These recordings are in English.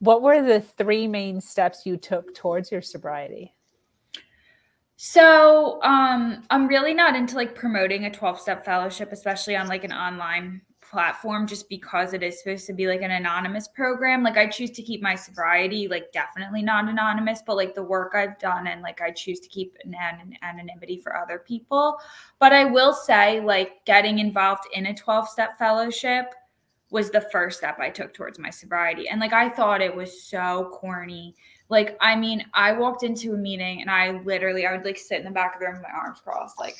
What were the 3 main steps you took towards your sobriety? So, I'm really not into like promoting a 12-step fellowship, especially on like an online platform, just because it is supposed to be like an anonymous program. Like I choose to keep my sobriety, like definitely not anonymous, but like the work I've done and like I choose to keep anonymity for other people. But I will say like getting involved in a 12-step fellowship was the first step I took towards my sobriety. And like I thought it was so corny. Like, I mean, I walked into a meeting and I would like sit in the back of the room with my arms crossed, like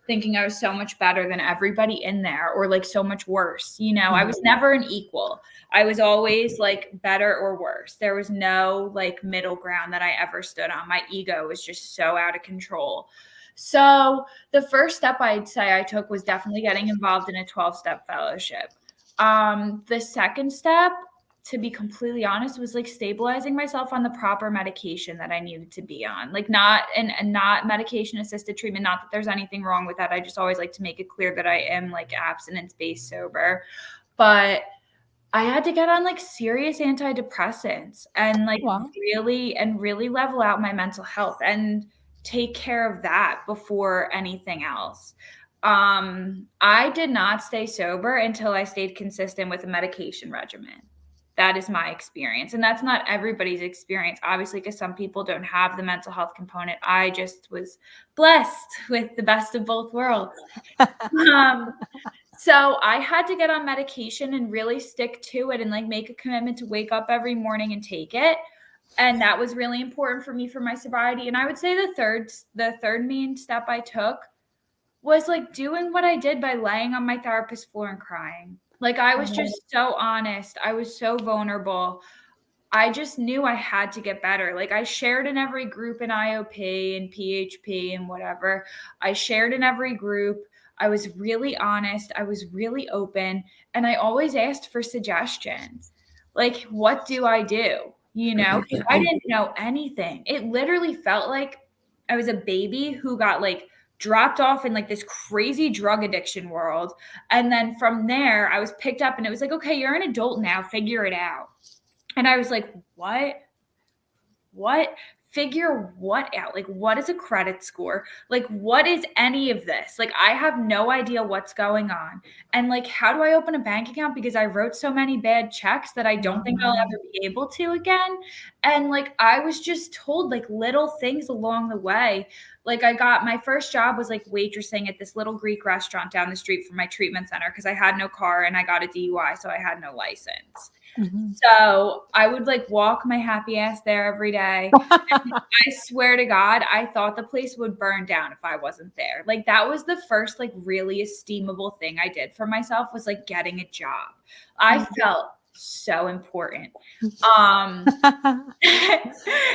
thinking I was so much better than everybody in there or like so much worse. You know, I was never an equal. I was always like better or worse. There was no like middle ground that I ever stood on. My ego was just so out of control. So the first step I'd say I took was definitely getting involved in a 12-step fellowship. The second step, to be completely honest, was like stabilizing myself on the proper medication that I needed to be on. Like not and not medication assisted treatment. Not that there's anything wrong with that. I just always like to make it clear that I am like abstinence-based sober. But I had to get on like serious antidepressants and like Wow. really level out my mental health and take care of that before anything else. I did not stay sober until I stayed consistent with a medication regimen. That is my experience. And that's not everybody's experience, obviously, because some people don't have the mental health component. I just was blessed with the best of both worlds. Um, so I had to get on medication and really stick to it and like make a commitment to wake up every morning and take it. And that was really important for me for my sobriety. And I would say the third main step I took was like doing what I did by laying on my therapist floor and crying. Like I was just so honest. I was so vulnerable. I just knew I had to get better. Like I shared in every group in IOP and PHP and whatever. I shared in every group. I was really honest. I was really open. And I always asked for suggestions. Like, what do I do? You know, I didn't know anything. It literally felt like I was a baby who got like dropped off in like this crazy drug addiction world. And then from there, I was picked up and it was like, okay, you're an adult now, figure it out. And I was like, what? What? Figure what out? Like, what is a credit score? Like, what is any of this? Like, I have no idea what's going on. And like, how do I open a bank account? Because I wrote so many bad checks that I don't think I'll ever be able to again. And like, I was just told like little things along the way. Like, I got my first job was like waitressing at this little Greek restaurant down the street from my treatment center because I had no car and I got a DUI, so I had no license. So I would like walk my happy ass there every day. And I swear to God, I thought the place would burn down if I wasn't there. Like that was the first like really esteemable thing I did for myself was like getting a job. I felt so important.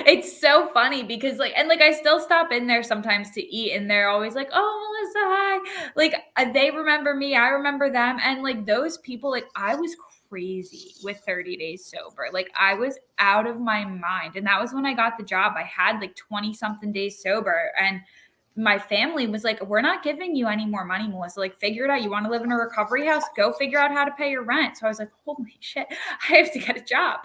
It's so funny because like and like I still stop in there sometimes to eat and they're always like, "Oh, Melissa, hi." Like they remember me, I remember them, and like those people, like I was crazy with 30 days sober. Like I was out of my mind. And that was when I got the job. I had like 20 something days sober and my family was like, we're not giving you any more money, Melissa. Like, figure it out. You want to live in a recovery house? Go figure out how to pay your rent. So I was like, holy shit, I have to get a job.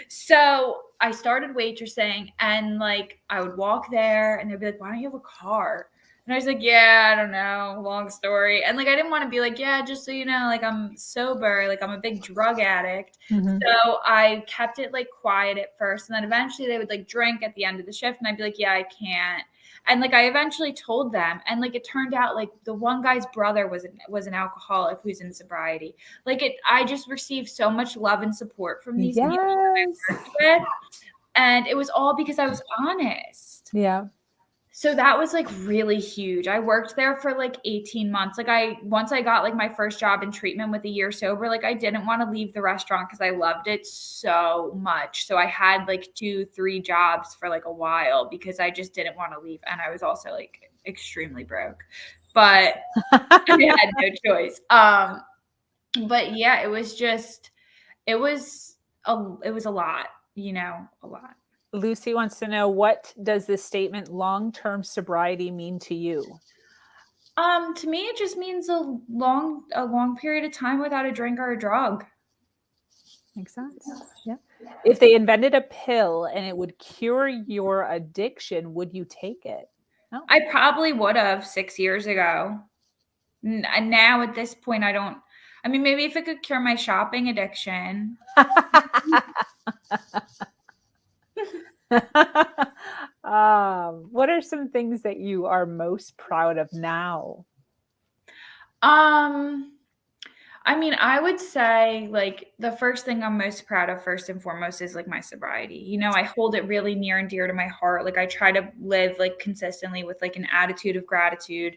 So I started waitressing and like I would walk there and they'd be like, why don't you have a car? And I was like, yeah, I don't know, long story. And like, I didn't want to be like, yeah, just so you know, like I'm sober, like I'm a big drug addict. So I kept it like quiet at first. And then eventually they would like drink at the end of the shift. And I'd be like, yeah, I can't. And like I eventually told them, and like it turned out like the one guy's brother was an alcoholic who's in sobriety. Like I just received so much love and support from these people that I worked with, and it was all because I was honest. Yeah. So that was like really huge. I worked there for like 18 months. Like once I got like my first job in treatment with a year sober, like I didn't want to leave the restaurant because I loved it so much. So I had like 2-3 jobs for like a while because I just didn't want to leave. And I was also like extremely broke, but I had no choice. But yeah, it was a lot, you know, a lot. Lucy wants to know, what does the statement long-term sobriety mean to you? To me, it just means a long period of time without a drink or a drug. Makes sense. Yeah. If they invented a pill and it would cure your addiction, would you take it? No. I probably would have 6 years ago. And now at this point, I mean, maybe if it could cure my shopping addiction. What are some things that you are most proud of now? Um, I mean, I would say, like, the first thing I'm most proud of, first and foremost, is, like, my sobriety. I hold it really near and dear to my heart. Like, I try to live, like, consistently with, like, an attitude of gratitude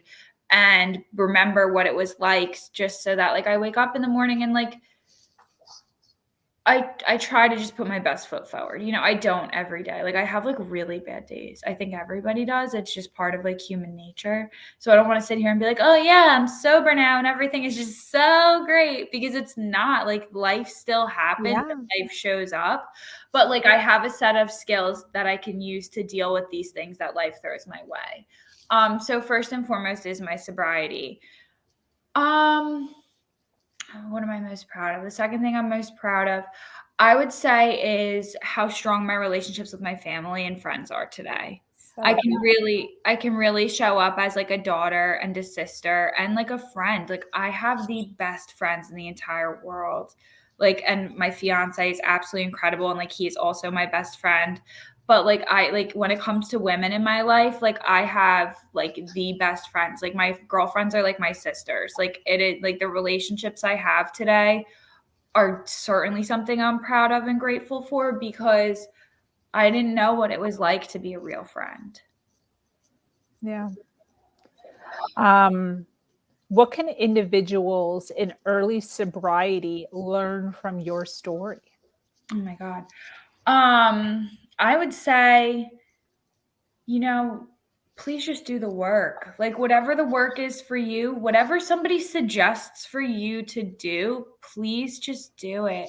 and remember what it was like just so that, like, I wake up in the morning and, like, I try to just put my best foot forward. I don't every day. Like, I have, like, really bad days. I think everybody does. It's just part of, like, human nature. So I don't wanna sit here and be like, "Oh, yeah, I'm sober now and everything is just so great," because it's not. Like, life still happens Yeah, and life shows up, but, like, I have a set of skills that I can use to deal with these things that life throws my way. So first and foremost is my sobriety. Um what am I most proud of? The second thing I'm most proud of, I would say, is how strong my relationships with my family and friends are today. I so can really I can really show up as, like, a daughter and a sister and, like, a friend. Like, I have the best friends in the entire world. Like, and my fiance is absolutely incredible, and, like, he is also my best friend. But, like, when it comes to women in my life, like, I have, like, the best friends. Like, my girlfriends are like my sisters. Like, it is like, the relationships I have today are certainly something I'm proud of and grateful for because I didn't know what it was like to be a real friend. yeah. Um, what can individuals in early sobriety learn from your story? Oh my god. I would say, you know, please just do the work. Like, whatever the work is for you, whatever somebody suggests for you to do, please just do it.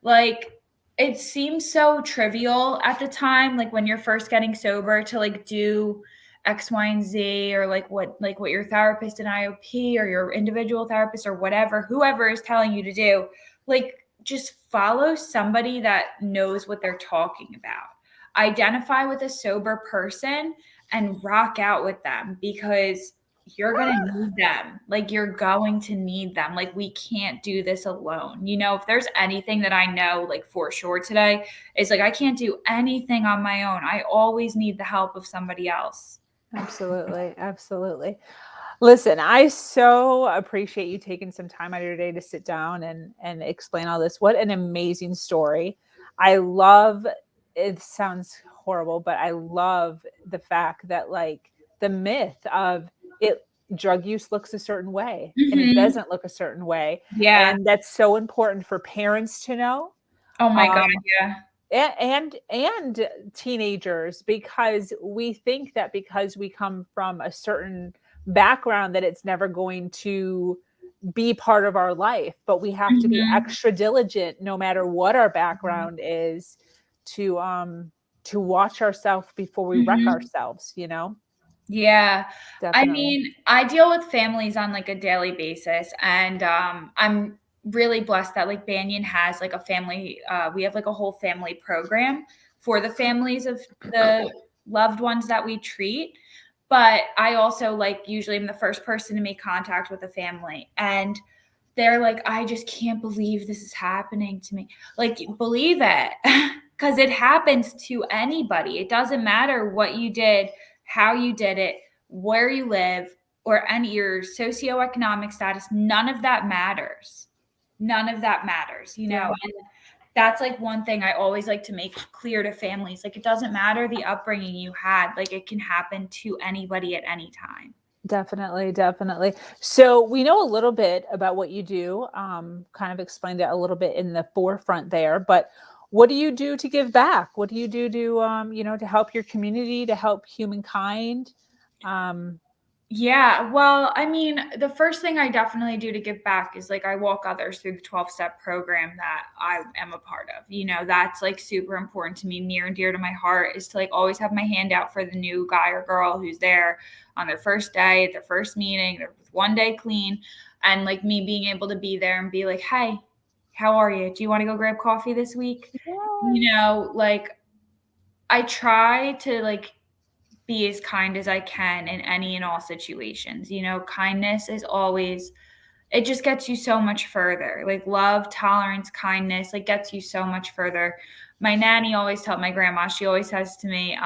Like, it seems so trivial at the time, like when you're first getting sober to like do X, Y, and Z, or like what your therapist in IOP or your individual therapist or whatever, whoever is telling you to do. Like, just follow somebody that knows what they're talking about. Identify with a sober person and rock out with them because you're going to need them. Like, you're going to need them. Like, we can't do this alone. If there's anything that I know, like, for sure today, is like, I can't do anything on my own. I always need the help of somebody else. Absolutely, absolutely. Listen, I so appreciate you taking some time out of your day to sit down and explain all this. What an amazing story. I love it sounds horrible, but I love the fact that like the myth of it drug use looks a certain way and it Mhm. doesn't look a certain way. Yeah. And that's so important for parents to know. Oh my god, Um, yeah. and teenagers because we think that because we come from a certain background that it's never going to be part of our life, but we have to be Mhm. extra diligent no matter what our background is to to watch ourselves before we wreck Mhm. ourselves. Yeah. I Definitely. mean, I deal with families on, like, a daily basis, and, I'm really blessed that, like, Banyan has, like, a family we have, like, a whole family program for the families of the loved ones that we treat, but I also, like, usually am the first person to make contact with the family, and they're like, "I just can't believe this is happening to me." Like, believe it, because it happens to anybody. It doesn't matter what you did, how you did it, where you live, or any your socioeconomic status. None of that matters. None of that matters. Yeah. And that's, like, one thing I always like to make clear to families. Like, it doesn't matter the upbringing you had. Like, it can happen to anybody at any time. Definitely, definitely. So we know a little bit about what you do, kind of explained it a little bit in the forefront there, but what do you do to give back? What do you do to, to help your community, to help humankind? Um, Yeah, well, I mean, the first thing I definitely do to give back is like I walk others through the 12-step program that I am a part of. That's like super important to me, near and dear to my heart, is to like always have my hand out for the new guy or girl who's there on their first day, at their first meeting, their one day clean, and like me being able to be there and be like, "Hey, how are you? Do you want to go grab coffee this week?" you know, like I try to like be as kind as I can in any and all situations. You know, kindness is always, it just gets you so much further. Like love, tolerance, kindness, like gets you so much further. My nanny always told my grandma, she always says to me,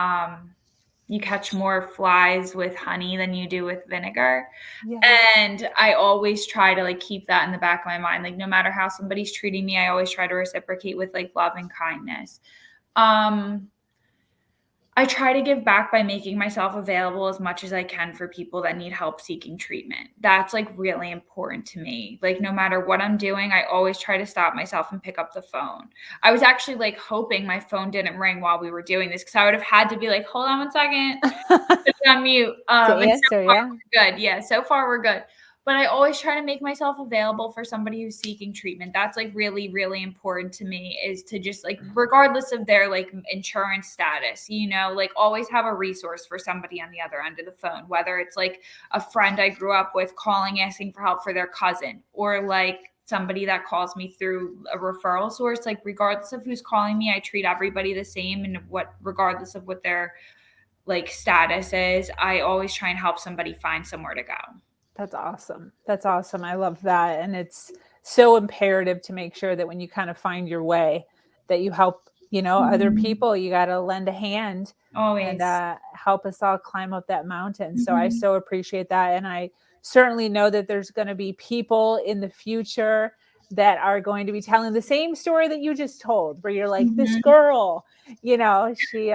you catch more flies with honey than you do with vinegar. Yes. And I always try to like keep that in the back of my mind. Like no matter how somebody's treating me, I always try to reciprocate with like love and kindness. Um, I try to give back by making myself available as much as I can for people that need help seeking treatment. That's like really important to me. Like, no matter what I'm doing, I always try to stop myself and pick up the phone. I was actually like hoping my phone didn't ring while we were doing this because I would have had to be like, hold on 1 second, put it on mute. To And so answer, far yeah. we're good. Yeah, so far we're good. But I always try to make myself available for somebody who's seeking treatment. That's like really, really important to me, is to just like, regardless of their like insurance status, you know, like always have a resource for somebody on the other end of the phone, whether it's like a friend I grew up with calling, asking for help for their cousin, or like somebody that calls me through a referral source. Like, regardless of who's calling me, I treat everybody the same, and what, regardless of what their like status is, I always try and help somebody find somewhere to go. That's awesome. That's awesome. I love that. And it's so imperative to make sure that when you kind of find your way, that you help, other Mhm. people. You got to lend a hand and Always. help us all climb up that mountain. So I Mhm. so appreciate that. And I certainly know that there's going to be people in the future that are going to be telling the same story that you just told, where you're like, this Mhm. girl, she,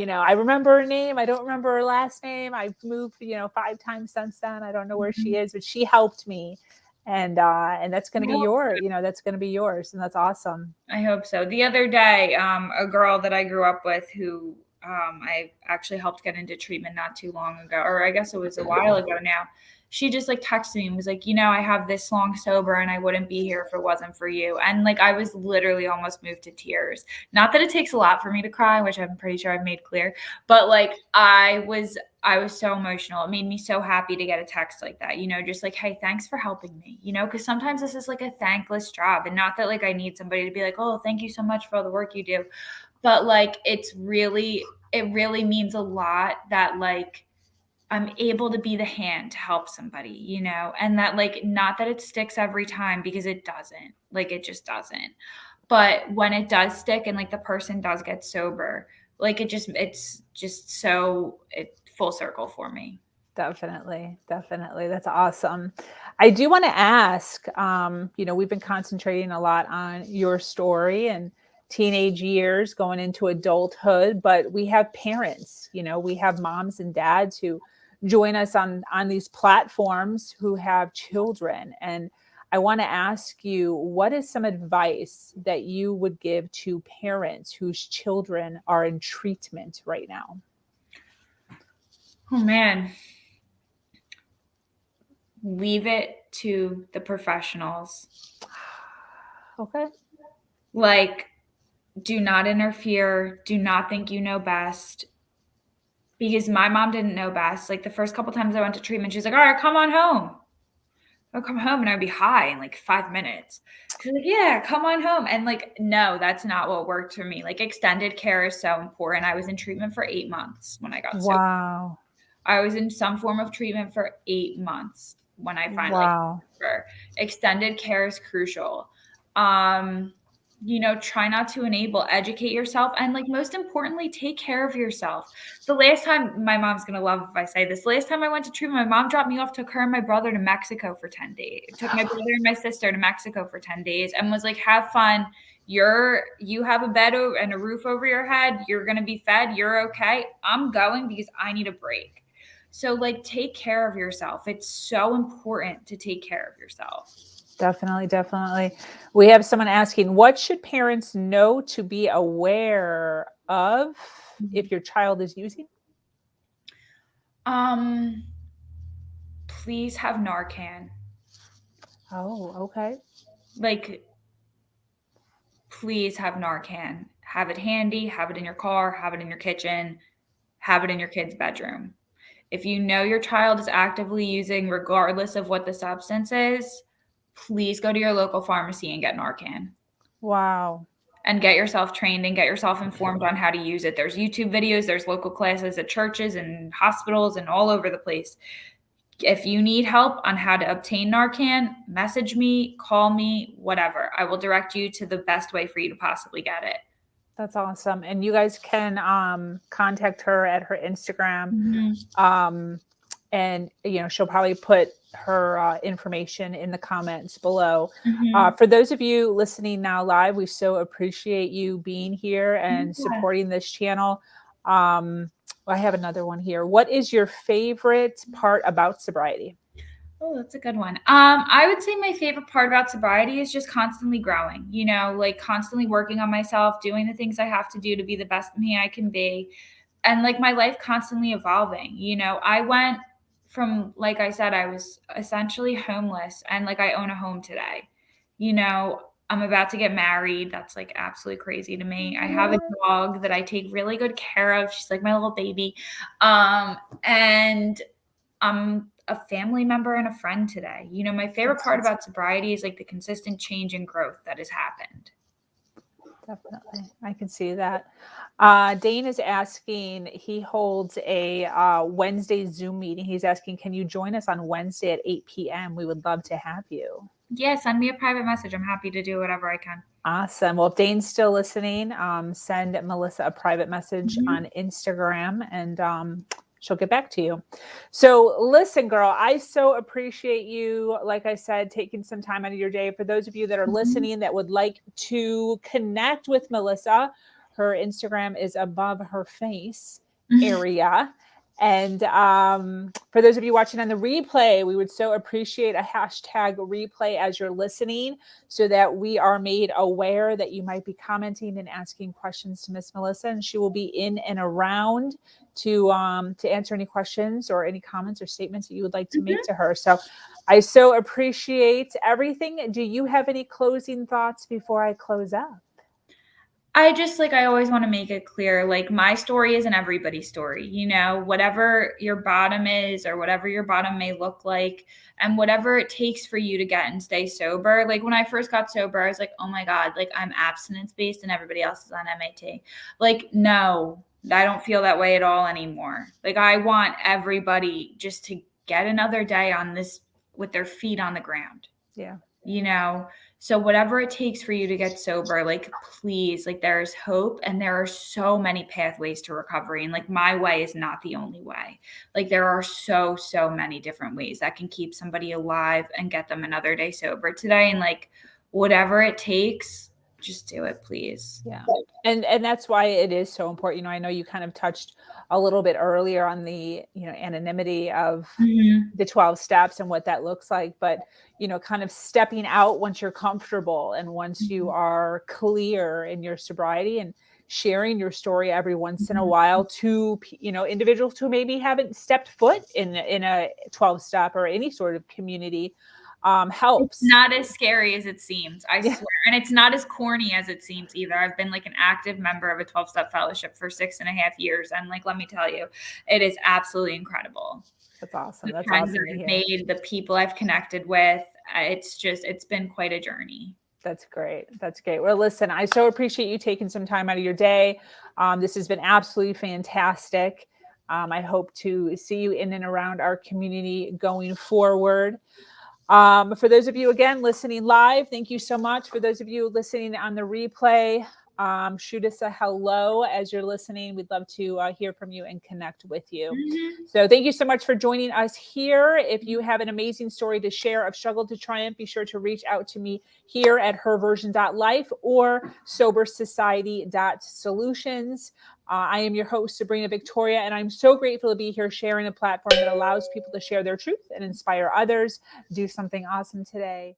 I remember her name. I don't remember her last name. I've moved, 5 times since then. I don't know where she Mhm. is, but she helped me. And that's going to I be hope so. that's going to be yours. And that's awesome. I hope so. The other day, a girl that I grew up with who I actually helped get into treatment not too long ago, or I guess it was a while ago now. She just like texted me and was like, I have this long sober and I wouldn't be here if it wasn't for you. And like I was literally almost moved to tears. Not that it takes a lot for me to cry, which I'm pretty sure I've made clear, but like I was so emotional. It made me so happy to get a text like that, just like, hey, thanks for helping me, because sometimes this is like a thankless job. And not that like I need somebody to be like, oh, thank you so much for all the work you do. But like it really means a lot that like I'm able to be the hand to help somebody, and that like not that it sticks every time, because it doesn't. Like it just doesn't. But when it does stick and like the person does get sober, like it's just so it full circle for me. Definitely. Definitely. That's awesome. I do want to ask, we've been concentrating a lot on your story and teenage years going into adulthood, but we have parents, we have moms and dads who join us on these platforms who have children. And I want to ask you, what is some advice that you would give to parents whose children are in treatment right now? Oh man, leave it to the professionals. Okay. Like, do not interfere. Do not think you know best. Because my mom didn't know best. Like the first couple times I went to treatment, she's like, all right, come on home. I'll come home and I'd be high in like 5 minutes. She's like, yeah, come on home. And like, no, that's not what worked for me. Like, extended care is so important. I was in treatment for 8 months when I got sober. Wow. I was in some form of treatment for 8 months when I finally Wow. got sober. Extended care is crucial. Try not to enable, educate yourself, and like most importantly, take care of yourself. The last time, my mom's gonna love if I say this, the last time I went to treatment, my mom dropped me off, took her and my brother to Mexico for 10 days, took my brother and my sister to Mexico for 10 days, and was like, have fun. You have a bed and a roof over your head, you're gonna be fed, you're okay. I'm going because I need a break. So like take care of yourself. It's so important to take care of yourself. Definitely, definitely. We have someone asking, what should parents know to be aware of if your child is using? Um, please have Narcan. Oh, okay. Like, please have Narcan. Have it handy, have it in your car, have it in your kitchen, have it in your kid's bedroom. If you know your child is actively using, regardless of what the substance is, please go to your local pharmacy and get Narcan. Wow. and get yourself trained and get yourself informed on how to use it. There's YouTube videos, there's local classes at churches and hospitals and all over the place. If you need help on how to obtain Narcan, message me, call me, whatever. I will direct you to the best way for you to possibly get it. That's awesome. And you guys can contact her at her Instagram. And, she'll probably put her information in the comments below. For those of you listening now live, we so appreciate you being here and supporting this channel. I have another one here. What is your favorite part about sobriety? Oh, that's a good one. I would say my favorite part about sobriety is just constantly growing, like constantly working on myself, doing the things I have to do to be the best me I can be. And like my life constantly evolving. I went from, like I said, I was essentially homeless, and like I own a home today. I'm about to get married. That's like absolutely crazy to me. I have a dog that I take really good care of. She's like my little baby. And I'm a family member and a friend today. My favorite part about sobriety is like the consistent change and growth that has happened. Definitely. I can see that. Dane is asking, he holds a Wednesday Zoom meeting. He's asking, can you join us on Wednesday at 8 p.m.? We would love to have you. Yeah, send me a private message. I'm happy to do whatever I can. Awesome. Well, if Dane's still listening, send Melissa a private message on Instagram, and she'll get back to you. So listen, girl, I so appreciate you, like I said, taking some time out of your day. For those of you that are listening that would like to connect with Melissa, her Instagram is above her face area. And for those of you watching on the replay, we would so appreciate a hashtag replay as you're listening, so that we are made aware that you might be commenting and asking questions to Miss Melissa, and she will be in and around to answer any questions or any comments or statements that you would like to make to her. So I so appreciate everything. Do you have any closing thoughts before I close up? I always want to make it clear, like my story isn't everybody's story, whatever your bottom is or whatever your bottom may look like, and whatever it takes for you to get and stay sober. Like when I first got sober, I was like, oh my God, like I'm abstinence based and everybody else is on MAT. Like, no, I don't feel that way at all anymore. Like I want everybody just to get another day on this with their feet on the ground. Yeah. So whatever it takes for you to get sober, like, please, like there's hope, and there are so many pathways to recovery. And like my way is not the only way. Like there are so many different ways that can keep somebody alive and get them another day sober today. And like, whatever it takes, just do it, please. Yeah. And that's why it is so important. I know you kind of touched a little bit earlier on the, anonymity of the 12 steps and what that looks like, but, kind of stepping out once you're comfortable and once you are clear in your sobriety, and sharing your story every once in a while to, individuals who maybe haven't stepped foot in a 12 step or any sort of community. Helps. It's not as scary as it seems, I swear. And it's not as corny as it seems either. I've been like an active member of a 12-step fellowship for 6.5 years. And like, let me tell you, it is absolutely incredible. That's awesome. The friends that I've made, the people I've connected with, it's been quite a journey. That's great. That's great. Well, listen, I so appreciate you taking some time out of your day. This has been absolutely fantastic. I hope to see you in and around our community going forward. For those of you, again, listening live, thank you so much. For those of you listening on the replay, shoot us a hello as you're listening. We'd love to hear from you and connect with you. So thank you so much for joining us here. If you have an amazing story to share of struggle to triumph, be sure to reach out to me here at herversion.life or sobersociety.solutions. I am your host, Sabrina Victoria, and I'm so grateful to be here sharing a platform that allows people to share their truth and inspire others. Do something awesome today.